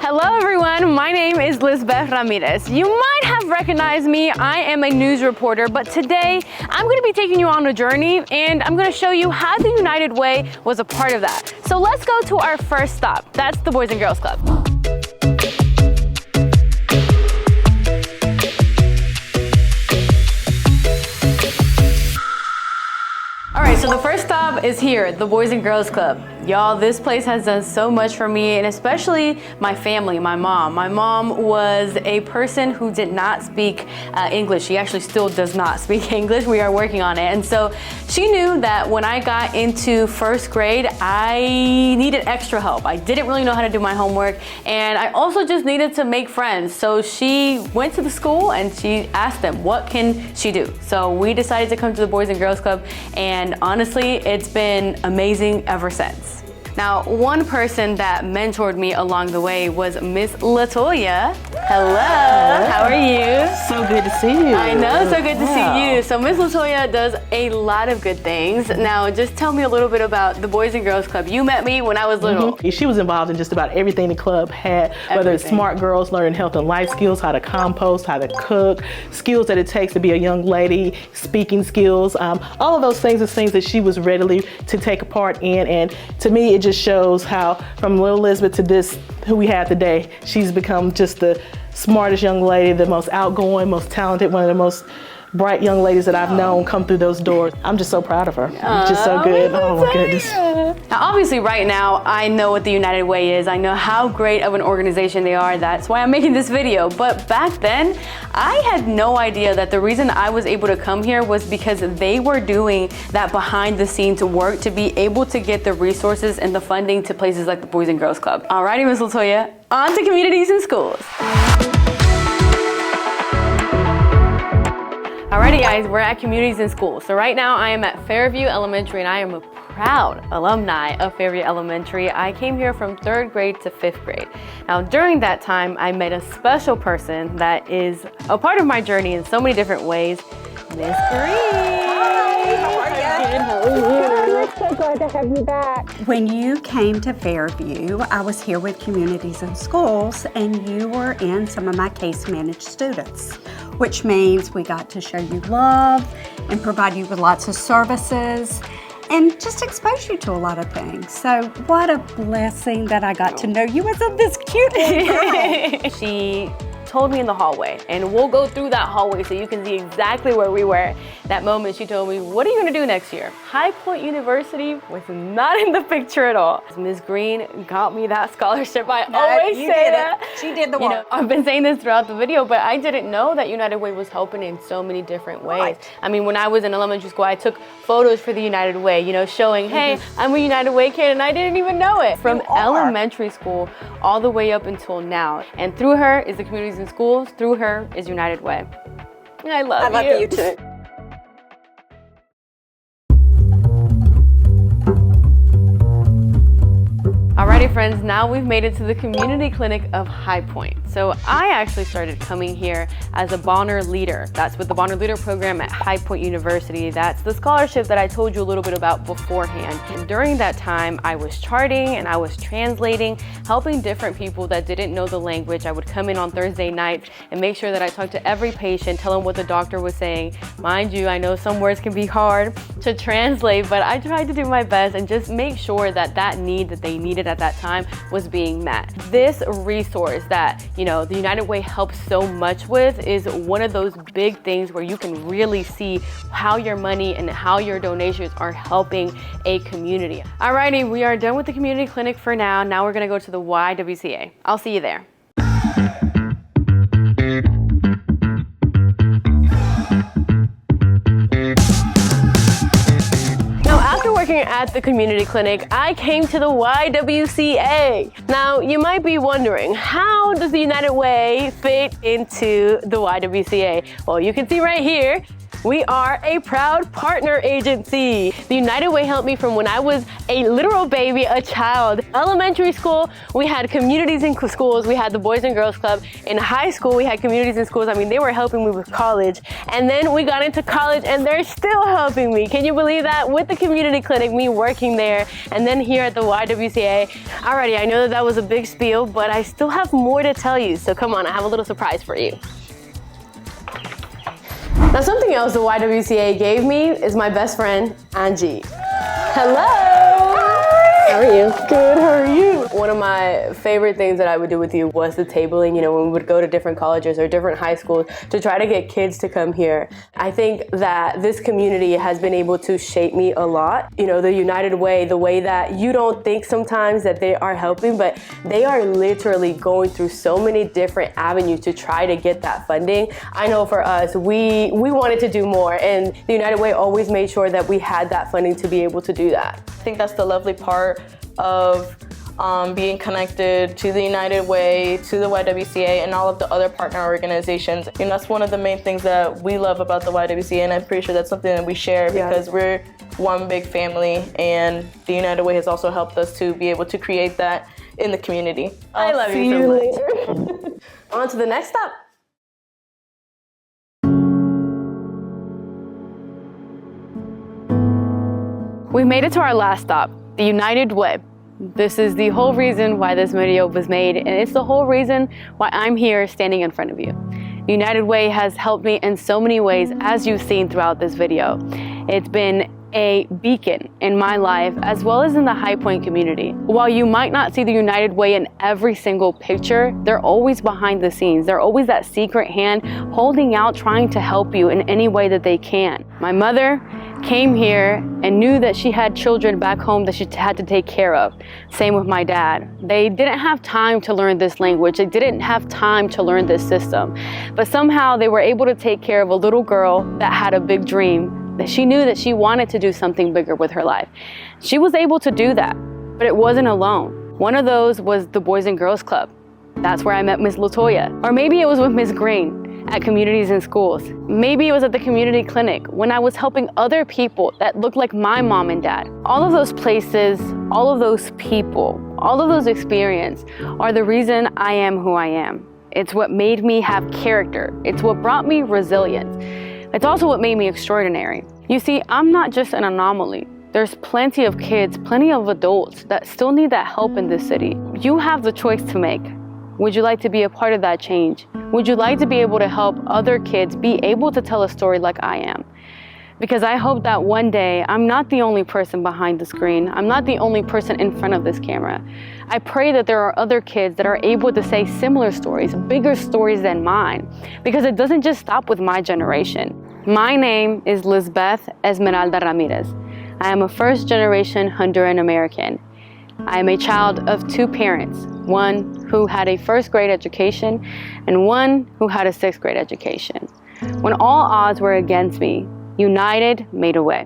Hello everyone, my name is Lisbeth Ramirez. You might have recognized me, I am a news reporter, but today I'm going to be taking you on a journey and I'm going to show you how the United Way was a part of that. So let's go to our first stop, that's the Boys and Girls Club. Alright, so the first stop is here, the Boys and Girls Club. Y'all, this place has done so much for me, and especially my family, my mom. My mom was a person who did not speak English. She actually still does not speak English. We are working on it. And so she knew that when I got into first grade, I needed extra help. I didn't really know how to do my homework, and I also just needed to make friends. So she went to the school and she asked them, what can she do? So we decided to come to the Boys and Girls Club, and honestly, it's been amazing ever since. Now, one person that mentored me along the way was Miss Latoya. Hello, how are you? So good to see you. I know, so good to see you. So Miss Latoya does a lot of good things. Now, just tell me a little bit about the Boys and Girls Club. You met me when I was little. She was involved in just about everything the club had, whether it's smart girls learning health and life skills, how to compost, how to cook, skills that it takes to be a young lady, speaking skills, all of those things are things that she was readily to take a part in. And to me, it just shows how from little Lisbeth to this, who we have today, she's become just the smartest young lady, the most outgoing, most talented, one of the most bright young ladies that I've known come through those doors. I'm just so proud of her. It's just so good. Oh my goodness. Now, obviously right now, I know what the United Way is. I know how great of an organization they are. That's why I'm making this video. But back then, I had no idea that the reason I was able to come here was because they were doing that behind the scenes work to be able to get the resources and the funding to places like the Boys and Girls Club. Alrighty, Miss Latoya, on to communities and schools. Alrighty guys, we're at Communities and Schools. So right now I am at Fairview Elementary and I am a proud alumni of Fairview Elementary. I came here from 3rd grade to 5th grade. Now during that time, I met a special person that is a part of my journey in so many different ways, Miss Green. We're so glad to have you back. When you came to Fairview, I was here with Communities and Schools, and you were in some of my case managed students, which means we got to show you love and provide you with lots of services and just expose you to a lot of things. So what a blessing that I got to know you as this cute little girl. She told me in the hallway, and we'll go through that hallway so you can see exactly where we were. That moment she told me, what are you gonna do next year? High Point University was not in the picture at all. Ms. Green got me that scholarship. I always say that. She did the work. You know, I've been saying this throughout the video, but I didn't know that United Way was helping in so many different ways. Right. I mean, when I was in elementary school, I took photos for the United Way, you know, showing, hey, I'm a United Way kid, and I didn't even know it. From elementary school all the way up until now. And through her is the Communities and Schools, through her is United Way. I love you. I love you too. Alrighty friends, now we've made it to the community clinic of High Point. So I actually started coming here as a Bonner Leader. That's with the Bonner Leader program at High Point University. That's the scholarship that I told you a little bit about beforehand. And during that time, I was charting and I was translating, helping different people that didn't know the language. I would come in on Thursday nights and make sure that I talked to every patient, tell them what the doctor was saying. Mind you, I know some words can be hard to translate, but I tried to do my best and just make sure that that need that they needed at that time was being met. This resource that, you know, the United Way helps so much with is one of those big things where you can really see how your money and how your donations are helping a community. Alrighty, we are done with the community clinic for now. Now we're gonna go to the YWCA. I'll see you there. Working at the community clinic, I came to the YWCA. Now, you might be wondering, how does the United Way fit into the YWCA? Well, you can see right here, We are a proud partner agency. The United Way helped me from when I was a literal baby, a child. Elementary school, we had communities in schools. We had the Boys and Girls Club. In high school, we had communities in schools. I mean, they were helping me with college. And then we got into college and they're still helping me. Can you believe that? With the community clinic, me working there, and then here at the YWCA. Alrighty, I know that was a big spiel, but I still have more to tell you. So come on, I have a little surprise for you. Now, something else the YWCA gave me is my best friend, Angie. Hello! How are you? Good, how are you? One of my favorite things that I would do with you was the tabling, you know, when we would go to different colleges or different high schools to try to get kids to come here. I think that this community has been able to shape me a lot. You know, the United Way, the way that you don't think sometimes that they are helping, but they are literally going through so many different avenues to try to get that funding. I know for us, we wanted to do more, and the United Way always made sure that we had that funding to be able to do that. I think that's the lovely part of being connected to the United Way, to the YWCA, and all of the other partner organizations. And that's one of the main things that we love about the YWCA, and I'm pretty sure that's something that we share because we're one big family, and the United Way has also helped us to be able to create that in the community. I love you so much. On to the next step. We made it to our last stop, the United Way. This is the whole reason why this video was made, and it's the whole reason why I'm here standing in front of you. United Way has helped me in so many ways, as you've seen throughout this video. It's been a beacon in my life as well as in the High Point community. While you might not see the United Way in every single picture, they're always behind the scenes. They're always that secret hand holding out, trying to help you in any way that they can. My mother came here and knew that she had children back home that she had to take care of. Same with my dad. They didn't have time to learn this language. They didn't have time to learn this system. But somehow they were able to take care of a little girl that had a big dream, that she knew that she wanted to do something bigger with her life. She was able to do that, but it wasn't alone. One of those was the Boys and Girls Club. That's where I met Miss Latoya. Or maybe it was with Miss Green at communities and schools. Maybe it was at the community clinic when I was helping other people that looked like my mom and dad. All of those places, all of those people, all of those experiences are the reason I am who I am. It's what made me have character. It's what brought me resilience. It's also what made me extraordinary. You see, I'm not just an anomaly. There's plenty of kids, plenty of adults that still need that help in this city. You have the choice to make. Would you like to be a part of that change? Would you like to be able to help other kids be able to tell a story like I am? Because I hope that one day I'm not the only person behind the screen. I'm not the only person in front of this camera. I pray that there are other kids that are able to say similar stories, bigger stories than mine, because it doesn't just stop with my generation. My name is Lisbeth Esmeralda Ramirez. I am a first-generation Honduran American. I am a child of two parents, one who had a first-grade education and one who had a sixth-grade education. When all odds were against me, United made a way.